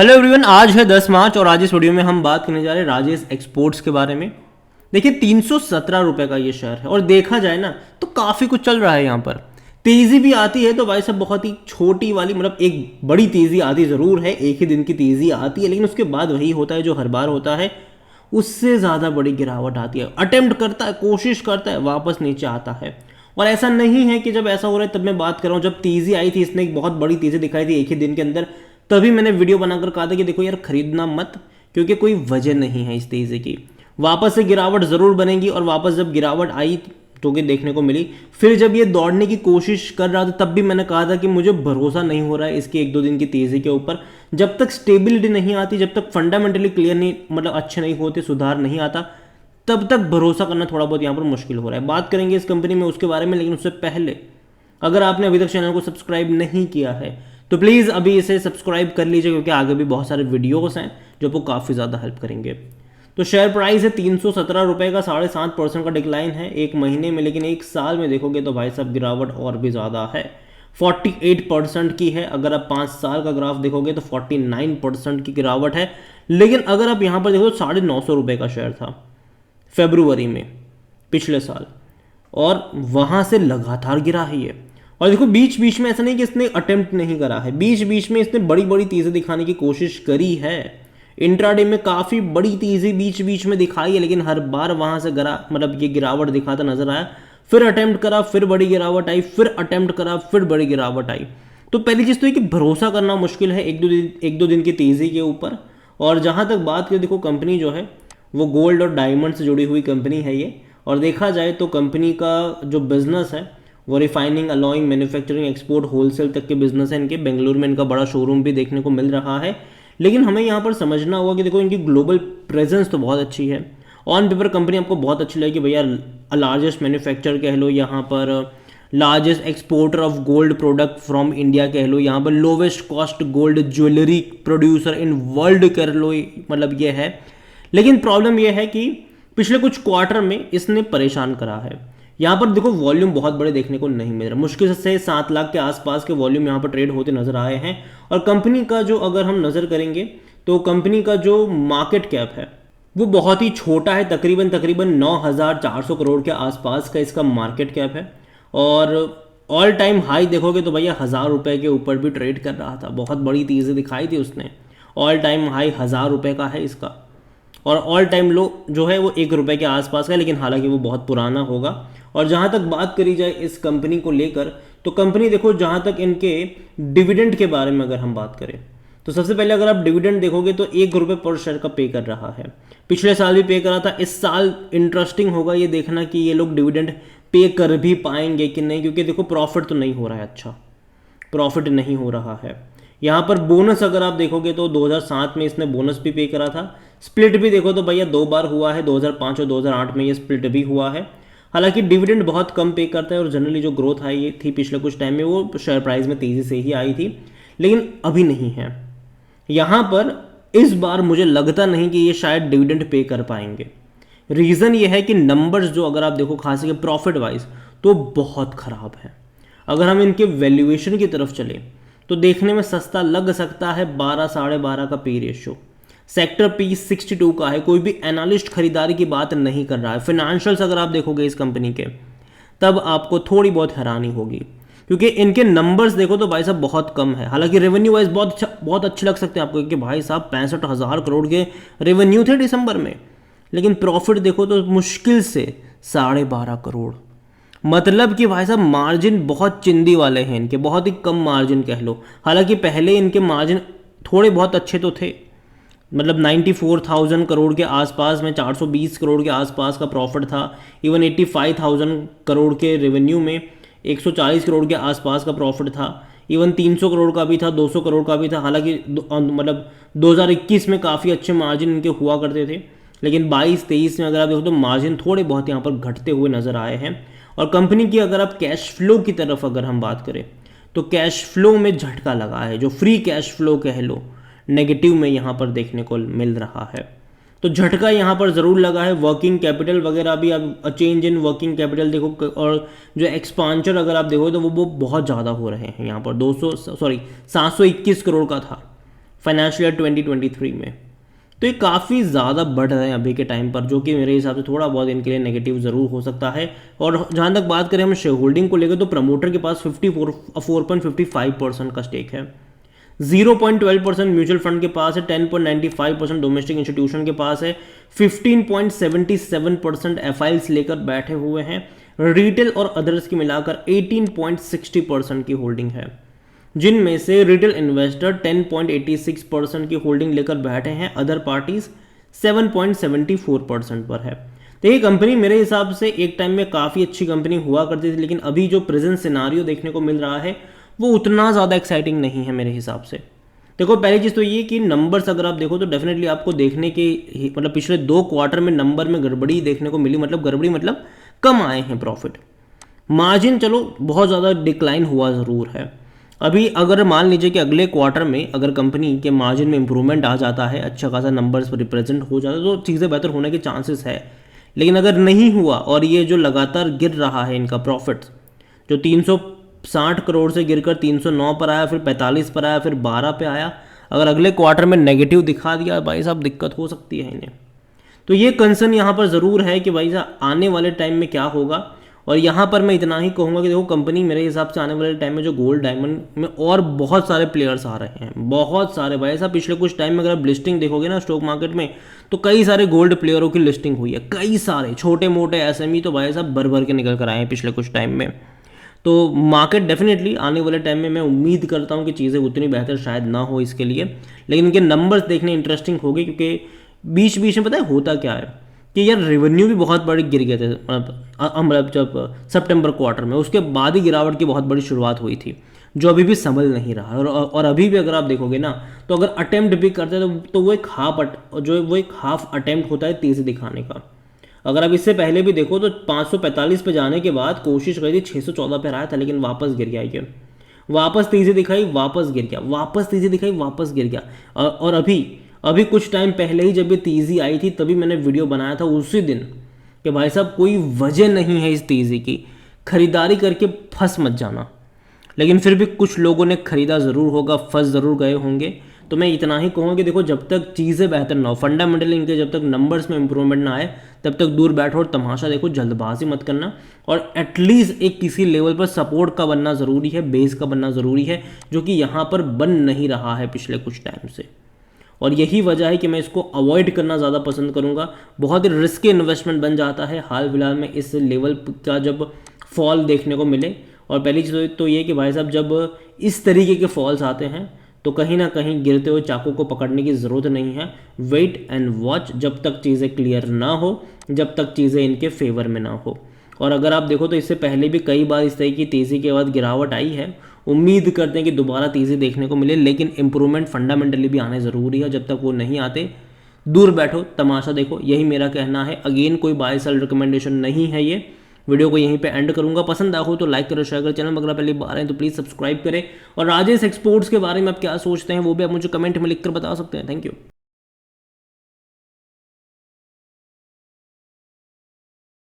Hello everyone, आज है 10 मार्च और आज इस वीडियो में हम बात करने जा रहे हैं राजेश एक्सपोर्ट्स के बारे में। देखिए 317 रुपए का ये शेयर है और देखा जाए ना तो काफ़ी कुछ चल रहा है यहाँ पर। तेज़ी भी आती है तो भाई साहब बहुत ही छोटी वाली, मतलब एक बड़ी तेज़ी आती ज़रूर है, एक ही दिन की तेज़ी आती है, लेकिन उसके बाद वही होता है जो हर बार होता है, उससे ज़्यादा बड़ी गिरावट आती है। अटेम्प्ट करता है, कोशिश करता है, वापस नीचे आता है। और ऐसा नहीं है कि जब ऐसा हो रहा है तब मैं बात कर रहा हूँ, जब तेज़ी आई थी, इसने एक बहुत बड़ी तेज़ी दिखाई थी एक ही दिन के अंदर, तभी मैंने वीडियो बनाकर कहा था कि देखो यार खरीदना मत, क्योंकि कोई वजह नहीं है इस तेज़ी की। वापस से गिरावट ज़रूर बनेगी और वापस जब गिरावट आई तो कि देखने को मिली, फिर जब ये दौड़ने की कोशिश कर रहा था तब भी मैंने कहा था कि मुझे भरोसा नहीं हो रहा है इसके एक दो दिन की तेज़ी के ऊपर। जब तक स्टेबिलिटी नहीं आती, जब तक फंडामेंटली क्लियर नहीं, मतलब अच्छे नहीं होते, सुधार नहीं आता, तब तक भरोसा करना थोड़ा बहुत यहाँ पर मुश्किल हो रहा है। बात करेंगे इस कंपनी में उसके बारे में, लेकिन उससे पहले अगर आपने अभी तक चैनल को सब्सक्राइब नहीं किया है तो प्लीज़ अभी इसे सब्सक्राइब कर लीजिए, क्योंकि आगे भी बहुत सारे वीडियोस हैं जो आपको काफ़ी ज़्यादा हेल्प करेंगे। तो शेयर प्राइस है 317 रुपये का, 7.5% का डिक्लाइन है एक महीने में, लेकिन एक साल में देखोगे तो भाई साहब गिरावट और भी ज़्यादा है, 48% की है। अगर आप 5 साल का ग्राफ देखोगे तो 49% की गिरावट है। लेकिन अगर आप यहाँ पर देखो तो 950 रुपये का शेयर था फरवरी में पिछले साल, और वहाँ से लगातार गिरा ही है। और देखो बीच बीच में ऐसा नहीं कि इसने अटेम्प्ट नहीं करा है, बीच बीच में इसने बड़ी बड़ी तेज़ी दिखाने की कोशिश करी है। इंट्राडे में काफ़ी बड़ी तेज़ी बीच बीच में दिखाई है, लेकिन हर बार वहाँ से ये गिरावट दिखाता नजर आया। फिर अटेम्प्ट करा, फिर बड़ी गिरावट आई, फिर अटेम्प्ट करा, फिर बड़ी गिरावट आई। तो पहली चीज़ तो ये कि भरोसा करना मुश्किल है एक दो दिन की तेज़ी के ऊपर। और जहाँ तक बात करें, देखो कंपनी जो है वो गोल्ड और डायमंड से जुड़ी हुई कंपनी है ये। और देखा जाए तो कंपनी का जो बिजनेस है वो refining, alloying, manufacturing, export, wholesale तक के बिजनेस है इनके। बेंगलुरु में इनका बड़ा शोरूम भी देखने को मिल रहा है। लेकिन हमें यहाँ पर समझना होगा कि देखो इनकी ग्लोबल प्रेजेंस तो बहुत अच्छी है। ऑन पेपर कंपनी आपको बहुत अच्छी लगेगी, भैया लार्जेस्ट मैन्युफैक्चर कह लो, यहाँ पर largest exporter of gold product from India कह लो, यहाँ पर lowest cost gold jewellery producer in world कर लो, मतलब ये है। लेकिन प्रॉब्लम यह है कि पिछले कुछ क्वार्टर में इसने परेशान करा है। यहाँ पर देखो वॉल्यूम बहुत बड़े देखने को नहीं मिल रहा, मुश्किल से 7 लाख के आसपास के वॉल्यूम यहाँ पर ट्रेड होते नजर आए हैं। और कंपनी का जो अगर हम नज़र करेंगे तो कंपनी का जो मार्केट कैप है वो बहुत ही छोटा है, तकरीबन 9,400 करोड़ के आसपास का इसका मार्केट कैप है। और ऑल टाइम हाई देखोगे तो भैया 1,000 रुपये के ऊपर भी ट्रेड कर रहा था, बहुत बड़ी तेज़ी दिखाई थी उसने। ऑल टाइम हाई 1,000 रुपये का है इसका, और ऑल टाइम लो जो है वो 1 रुपये के आसपास का है, लेकिन हालांकि वो बहुत पुराना होगा। और जहाँ तक बात करी जाए इस कंपनी को लेकर, तो कंपनी देखो जहाँ तक इनके डिविडेंड के बारे में अगर हम बात करें तो सबसे पहले अगर आप डिविडेंड देखोगे तो 1 रुपये पर शेयर का पे कर रहा है। पिछले साल भी पे करा था। इस साल इंटरेस्टिंग होगा ये देखना कि ये लोग डिविडेंड पे कर भी पाएंगे कि नहीं, क्योंकि देखो प्रॉफिट तो नहीं हो रहा है, अच्छा प्रॉफिट नहीं हो रहा है। यहाँ पर बोनस अगर आप देखोगे तो 2007 में इसने बोनस भी पे करा था। स्प्लिट भी देखो तो भैया 2 बार हुआ है, 2005 और 2008 में ये स्प्लिट भी हुआ है। हालांकि डिविडेंड बहुत कम पे करता है, और जनरली जो ग्रोथ आई थी पिछले कुछ टाइम में वो शेयर प्राइस में तेज़ी से ही आई थी, लेकिन अभी नहीं है। यहाँ पर इस बार मुझे लगता नहीं कि ये शायद डिविडेंड पे कर पाएंगे। रीज़न ये है कि नंबर्स जो अगर आप देखो खास करके प्रॉफिट वाइज तो बहुत ख़राब है। अगर हम इनके वैल्यूएशन की तरफ चले तो देखने में सस्ता लग सकता है, 12 साढ़े 12 का पी रेशो, सेक्टर पी 62 का है। कोई भी एनालिस्ट खरीदारी की बात नहीं कर रहा है। फिनेंशियल्स अगर आप देखोगे इस कंपनी के तब आपको थोड़ी बहुत हैरानी होगी, क्योंकि इनके नंबर्स देखो तो भाई साहब बहुत कम है। हालांकि रेवेन्यू वाइज बहुत अच्छे लग सकते हैं आपको कि भाई साहब 65,000 करोड़ के रेवेन्यू थे दिसंबर में, लेकिन प्रॉफिट देखो तो मुश्किल से 12.5 करोड़। मतलब कि भाई साहब मार्जिन बहुत चिंदी वाले हैं इनके, बहुत ही कम मार्जिन कह लो। हालांकि पहले इनके मार्जिन थोड़े बहुत अच्छे तो थे, मतलब 94,000 करोड़ के आसपास में 420 करोड़ के आसपास का प्रॉफिट था। इवन 85,000 करोड़ के रेवेन्यू में 140 करोड़ के आसपास का प्रॉफिट था। इवन 300 करोड़ का भी था, 200 करोड़ का भी था। हालांकि मतलब 2021 में काफ़ी अच्छे मार्जिन इनके हुआ करते थे, लेकिन 22-23 में अगर आप देखो तो मार्जिन थोड़े बहुत यहाँ पर घटते हुए नज़र आए हैं। और कंपनी की अगर आप कैश फ्लो की तरफ अगर हम बात करें तो कैश फ्लो में झटका लगा है, जो फ्री कैश फ्लो कह लो, नेगेटिव में यहाँ पर देखने को मिल रहा है। तो झटका यहाँ पर ज़रूर लगा है। वर्किंग कैपिटल वगैरह भी, अब चेंज इन वर्किंग कैपिटल देखो, और जो एक्सपांचर अगर आप देखो तो वो बहुत ज़्यादा हो रहे हैं। यहाँ पर 721 करोड़ का था फाइनेंशियल ईयर 2023 में। तो ये काफ़ी ज़्यादा बढ़ रहे हैं अभी के टाइम पर, जो कि मेरे हिसाब से थोड़ा बहुत इनके लिए नेगेटिव ज़रूर हो सकता है। और जहाँ तक बात करें हम शेयर होल्डिंग को लेकर, तो प्रमोटर के पास 4.55% का स्टेक है, 0.12% म्यूचुअल फंड के पास है, 10.95% डोमेस्टिक इंस्टीट्यूशन के पास है, 15.77% एफआईएल्स लेकर बैठे हुए हैं, रिटेल और अदर्स की मिलाकर 18.60% की होल्डिंग है, जिनमें से रिटेल इन्वेस्टर 10.86% की होल्डिंग लेकर बैठे हैं, अदर पार्टीज 7.74% पर है। तो ये कंपनी मेरे हिसाब से एक टाइम में काफ़ी अच्छी कंपनी हुआ करती थी, लेकिन अभी जो प्रेजेंट सिनारियो देखने को मिल रहा है वो उतना ज़्यादा एक्साइटिंग नहीं है मेरे हिसाब से। देखो पहली चीज़ तो ये कि नंबर्स अगर आप देखो तो डेफिनेटली आपको देखने के मतलब पिछले 2 क्वार्टर में नंबर में गड़बड़ी देखने को मिली, मतलब गड़बड़ी मतलब कम आए हैं प्रॉफिट। मार्जिन चलो बहुत ज़्यादा डिक्लाइन हुआ ज़रूर है। अभी अगर मान लीजिए कि अगले क्वार्टर में अगर कंपनी के मार्जिन में इंप्रूवमेंट आ जाता है, अच्छा खासा नंबर्स रिप्रेजेंट हो जाता है, तो चीज़ें बेहतर होने के चांसेस है। लेकिन अगर नहीं हुआ और ये जो लगातार गिर रहा है इनका प्रॉफिट, जो 360 करोड़ से गिरकर 309 पर आया, फिर 45 पर आया, फिर 12 पे आया, अगर अगले क्वार्टर में नेगेटिव दिखा दिया भाई साहब, दिक्कत हो सकती है इन्हें। तो ये कंसर्न यहाँ पर ज़रूर है कि भाई साहब आने वाले टाइम में क्या होगा। और यहाँ पर मैं इतना ही कहूँगा कि देखो कंपनी मेरे हिसाब से आने वाले टाइम में जो गोल्ड डायमंड में और बहुत सारे प्लेयर्स आ रहे हैं, बहुत सारे भाई साहब। पिछले कुछ टाइम में अगर आप लिस्टिंग देखोगे ना स्टॉक मार्केट में, तो कई सारे गोल्ड प्लेयरों की लिस्टिंग हुई है, कई सारे छोटे मोटे एसएमई तो भाई साहब भर भर के निकल कर आए हैं पिछले कुछ टाइम में। तो मार्केट डेफिनेटली आने वाले टाइम में मैं उम्मीद करता हूँ कि चीज़ें उतनी बेहतर शायद ना हो इसके लिए, लेकिन इनके नंबर्स देखने इंटरेस्टिंग होगी, क्योंकि बीच बीच में पता है होता क्या है कि यार रेवेन्यू भी बहुत बड़ी गिर गए थे, मतलब जब सितंबर क्वार्टर में, उसके बाद ही गिरावट की बहुत बड़ी शुरुआत हुई थी, जो अभी भी संभल नहीं रहा। और अभी भी अगर आप देखोगे ना, तो अगर अटेम्प्ट भी करते हैं तो वो एक हाफ अटेम्प्ट होता है तेज़ी दिखाने का। अगर आप इससे पहले भी देखो तो 545 पे जाने के बाद कोशिश करी थी, 614 पे आया था, लेकिन वापस गिर गया ये, वापस तेज़ी दिखाई, वापस गिर गया, वापस तेज़ी दिखाई, वापस गिर गया। और अभी कुछ टाइम पहले ही जब ये तेज़ी आई थी तभी मैंने वीडियो बनाया था उसी दिन कि भाई साहब कोई वजह नहीं है इस तेज़ी की, खरीदारी करके फंस मत जाना। लेकिन फिर भी कुछ लोगों ने खरीदा ज़रूर होगा, फंस ज़रूर गए होंगे। तो मैं इतना ही कहूँगा कि देखो जब तक चीज़ें बेहतर ना हो, फंडामेंटली इनके जब तक नंबर्स में इंप्रूवमेंट ना आए, तब तक दूर बैठो और तमाशा देखो, जल्दबाजी मत करना। और एटलीस्ट एक किसी लेवल पर सपोर्ट का बनना ज़रूरी है, बेस का बनना ज़रूरी है, जो कि यहाँ पर बन नहीं रहा है पिछले कुछ टाइम से। और यही वजह है कि मैं इसको अवॉइड करना ज़्यादा पसंद करूँगा। बहुत ही रिस्की इन्वेस्टमेंट बन जाता है हाल फिलहाल में इस लेवल का जब फॉल देखने को मिले। और पहली चीज़ तो ये कि भाई साहब जब इस तरीके के फॉल्स आते हैं तो कहीं ना कहीं गिरते हुए चाकू को पकड़ने की ज़रूरत नहीं है, वेट एंड वॉच जब तक चीज़ें क्लियर ना हो, जब तक चीज़ें इनके फेवर में ना हो। और अगर आप देखो तो इससे पहले भी कई बार इस तरह की तेज़ी के बाद गिरावट आई है, उम्मीद करते हैं कि दोबारा तेज़ी देखने को मिले, लेकिन इंप्रूवमेंट फंडामेंटली भी आने ज़रूरी है। जब तक वो नहीं आते दूर बैठो, तमाशा देखो, यही मेरा कहना है। अगेन कोई बाय सेल रिकमेंडेशन नहीं है। ये वीडियो को यहीं पे एंड करूंगा। पसंद आया हो तो लाइक करो, शेयर करो, चैनल में अगर पहली बार हैं तो प्लीज़ सब्सक्राइब करें। और राजेश एक्सपोर्ट्स के बारे में आप क्या सोचते हैं वो भी आप मुझे कमेंट में लिखकर बता सकते हैं। Thank you.